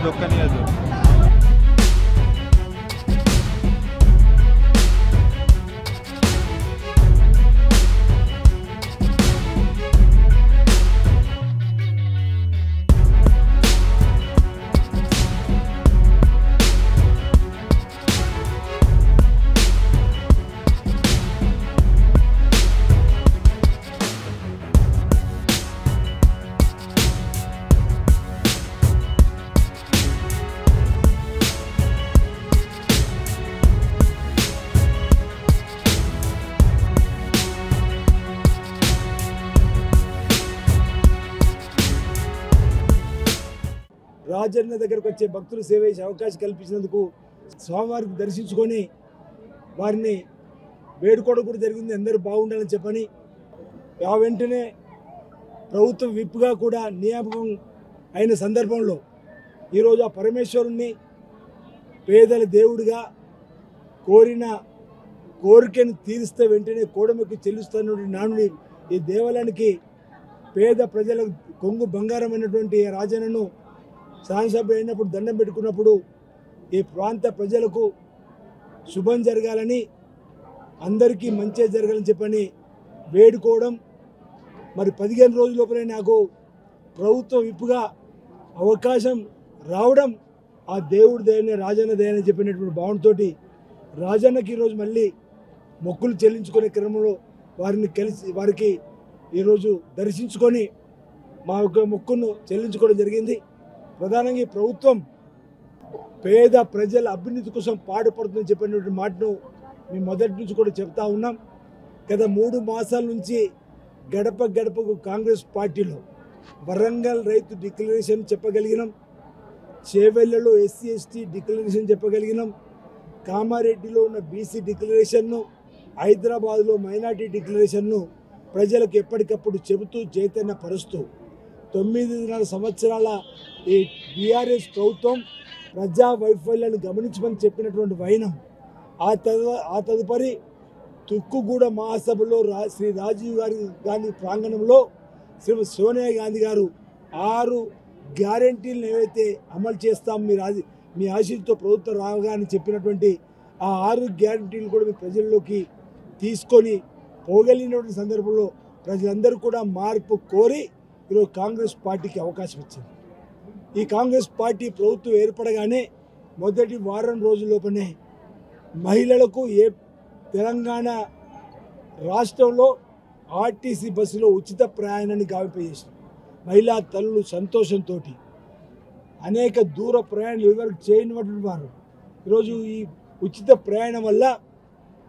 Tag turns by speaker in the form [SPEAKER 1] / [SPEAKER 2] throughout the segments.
[SPEAKER 1] దొక్కనియద్దు.
[SPEAKER 2] రాజన్న దగ్గరకు వచ్చే భక్తులు సేవ చేసే అవకాశం కల్పించినందుకు స్వామివారికి దర్శించుకొని వారిని వేడుకోవడం కూడా జరిగింది. అందరూ బాగుండాలని చెప్పని ఆ వెంటనే ప్రభుత్వం విప్పుగా కూడా నియామకం అయిన సందర్భంలో ఈరోజు ఆ పరమేశ్వరుణ్ణి పేదల దేవుడిగా కోరిన కోరికను తీరిస్తే వెంటనే కోడమకి చెల్లిస్తున్న నానుడి ఈ దేవాలయానికి పేద ప్రజల కొంగు బంగారమైనటువంటి రాజన్నను శాసనసభ అయినప్పుడు దండం పెట్టుకున్నప్పుడు ఈ ప్రాంత ప్రజలకు శుభం జరగాలని అందరికీ మంచి జరగాలని చెప్పని వేడుకోవడం మరి 15 రోజుల లోపలే నాకు ప్రభుత్వం విప్పుగా అవకాశం రావడం ఆ దేవుడి దయనే రాజన్న దయని చెప్పినటువంటి భావనతో రాజన్నకి ఈరోజు మళ్ళీ మొక్కులు చెల్లించుకునే క్రమంలో వారికి ఈరోజు దర్శించుకొని మా యొక్క మొక్కును చెల్లించుకోవడం జరిగింది. ప్రధానంగా ఈ ప్రభుత్వం పేద ప్రజల అభ్యున్నతి కోసం పాటుపడుతుందని చెప్పినటువంటి మాటను మేము మొదటి నుంచి కూడా చెప్తా ఉన్నాం. గత 3 మాసాల నుంచి గడప గడపకు కాంగ్రెస్ పార్టీలో వరంగల్ రైతు డిక్లరేషన్ చెప్పగలిగినాం, చేవెళ్లలో ఎస్సీ ఎస్టీ డిక్లరేషన్ చెప్పగలిగినాం, కామారెడ్డిలో ఉన్న బీసీ డిక్లరేషన్ను, హైదరాబాద్లో మైనార్టీ డిక్లరేషన్ను ప్రజలకు ఎప్పటికప్పుడు చెబుతూ చైతన్యపరుస్తూ 9 సంవత్సరాల ఈ బీఆర్ఎస్ ప్రభుత్వం ప్రజా వైఫల్యాన్ని గమనించమని చెప్పినటువంటి వైనం ఆ తదుపరి తుక్కుగూడ మహాసభలో శ్రీ రాజీవ్ గాంధీ ప్రాంగణంలో శ్రీ సోనియా గాంధీ గారు 6 గ్యారంటీలను ఏవైతే అమలు చేస్తాం మీ ఆశీస్సుతో ప్రభుత్వం రాగానే చెప్పినటువంటి ఆ 6 గ్యారంటీలు కూడా మీ ప్రజల్లోకి తీసుకొని పోగలిగినటువంటి సందర్భంలో ప్రజలందరూ కూడా మార్పు కోరి ఈరోజు కాంగ్రెస్ పార్టీకి అవకాశం ఇచ్చింది. ఈ కాంగ్రెస్ పార్టీ ప్రభుత్వం ఏర్పడగానే మొదటి వారం రోజుల్లోపనే మహిళలకు తెలంగాణ రాష్ట్రంలో ఆర్టీసీ బస్సులో ఉచిత ప్రయాణాన్ని గావింపజేసింది. మహిళా తల్లులు సంతోషంతో అనేక దూర ప్రయాణాలు ఎవరికి చేయనటువంటి వారు ఈరోజు ఈ ఉచిత ప్రయాణం వల్ల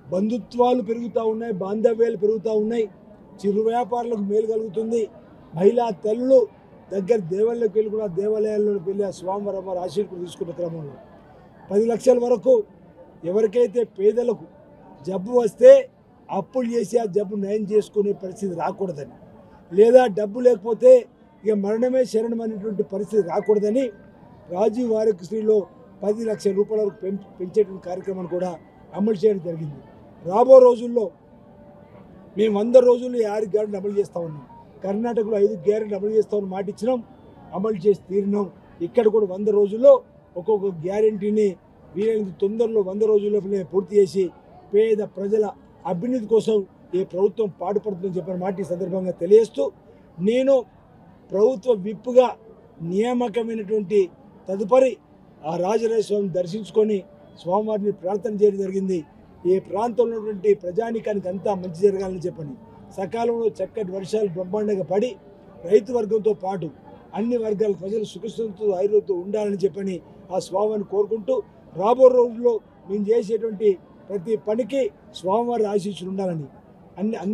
[SPEAKER 2] బంధుత్వాలు పెరుగుతూ ఉన్నాయి, బాంధవ్యాలు పెరుగుతూ ఉన్నాయి, చిరు వ్యాపారులకు మేలు కలుగుతుంది. మహిళా తల్లులు దగ్గర దేవాలయంలోకి వెళ్ళి కూడా దేవాలయాల్లోకి వెళ్ళి ఆ స్వామివారి ఆశీర్వాదం తీసుకున్న క్రమంలో 10 లక్షల వరకు ఎవరికైతే పేదలకు జబ్బు వస్తే అప్పులు చేసి ఆ జబ్బు నయం చేసుకునే పరిస్థితి రాకూడదని, లేదా డబ్బు లేకపోతే ఇక మరణమే శరణం అనేటువంటి పరిస్థితి రాకూడదని రాజీవ్ ఆరోగ్యశ్రీలో 10 లక్షల రూపాయల వరకు పెంచేటువంటి కార్యక్రమాన్ని కూడా అమలు చేయడం జరిగింది. రాబో రోజుల్లో మేము 100 రోజుల్లో 6 గ్యారెంటీలు అమలు చేస్తూ ఉన్నాం. కర్ణాటకలో 5 గ్యారెంటీలు అమలు చేస్తామని మాట ఇచ్చినాం, అమలు చేసి తీరినాం. ఇక్కడ కూడా 100 రోజుల్లో ఒక్కొక్క గ్యారెంటీని వీలైనంత తొందరలో 100 రోజుల్లోనే పూర్తి చేసి పేద ప్రజల అభ్యున్నతి కోసం ఈ ప్రభుత్వం పాటుపడుతుందని చెప్పిన మాట ఈ సందర్భంగా తెలియజేస్తూ, నేను ప్రభుత్వ విప్పుగా నియామకమైనటువంటి తదుపరి ఆ రాజరాజస్వామిని దర్శించుకొని స్వామివారిని ప్రార్థన చేయడం జరిగింది. ఈ ప్రాంతంలో ఉన్నటువంటి ప్రజానికానికి అంతా మంచి జరగాలని చెప్పని సకాలంలో చక్కటి వర్షాలు బ్రహ్మాండంగా పడి రైతు వర్గంతో పాటు అన్ని వర్గాల ప్రజలు సుఖస్థితితో ఆయుర్వేదంతో ఉండాలని చెప్పని ఆ స్వామిని కోరుకుంటూ రాబో రోజుల్లో మేము చేసేటువంటి ప్రతి పనికి స్వామివారి ఆశీస్సులు ఉండాలని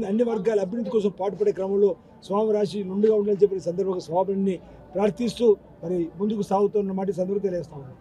[SPEAKER 2] అన్ని వర్గాల అభివృద్ధి కోసం పాటుపడే క్రమంలో స్వామివారి ఆశీస్సులు ఉండుగా ఉండాలని చెప్పిన సందర్భంగా స్వామిని ప్రార్థిస్తూ మరి ముందుకు సాగుతున్న మాట సందర్భంగా తెలియజేస్తా ఉన్నాం.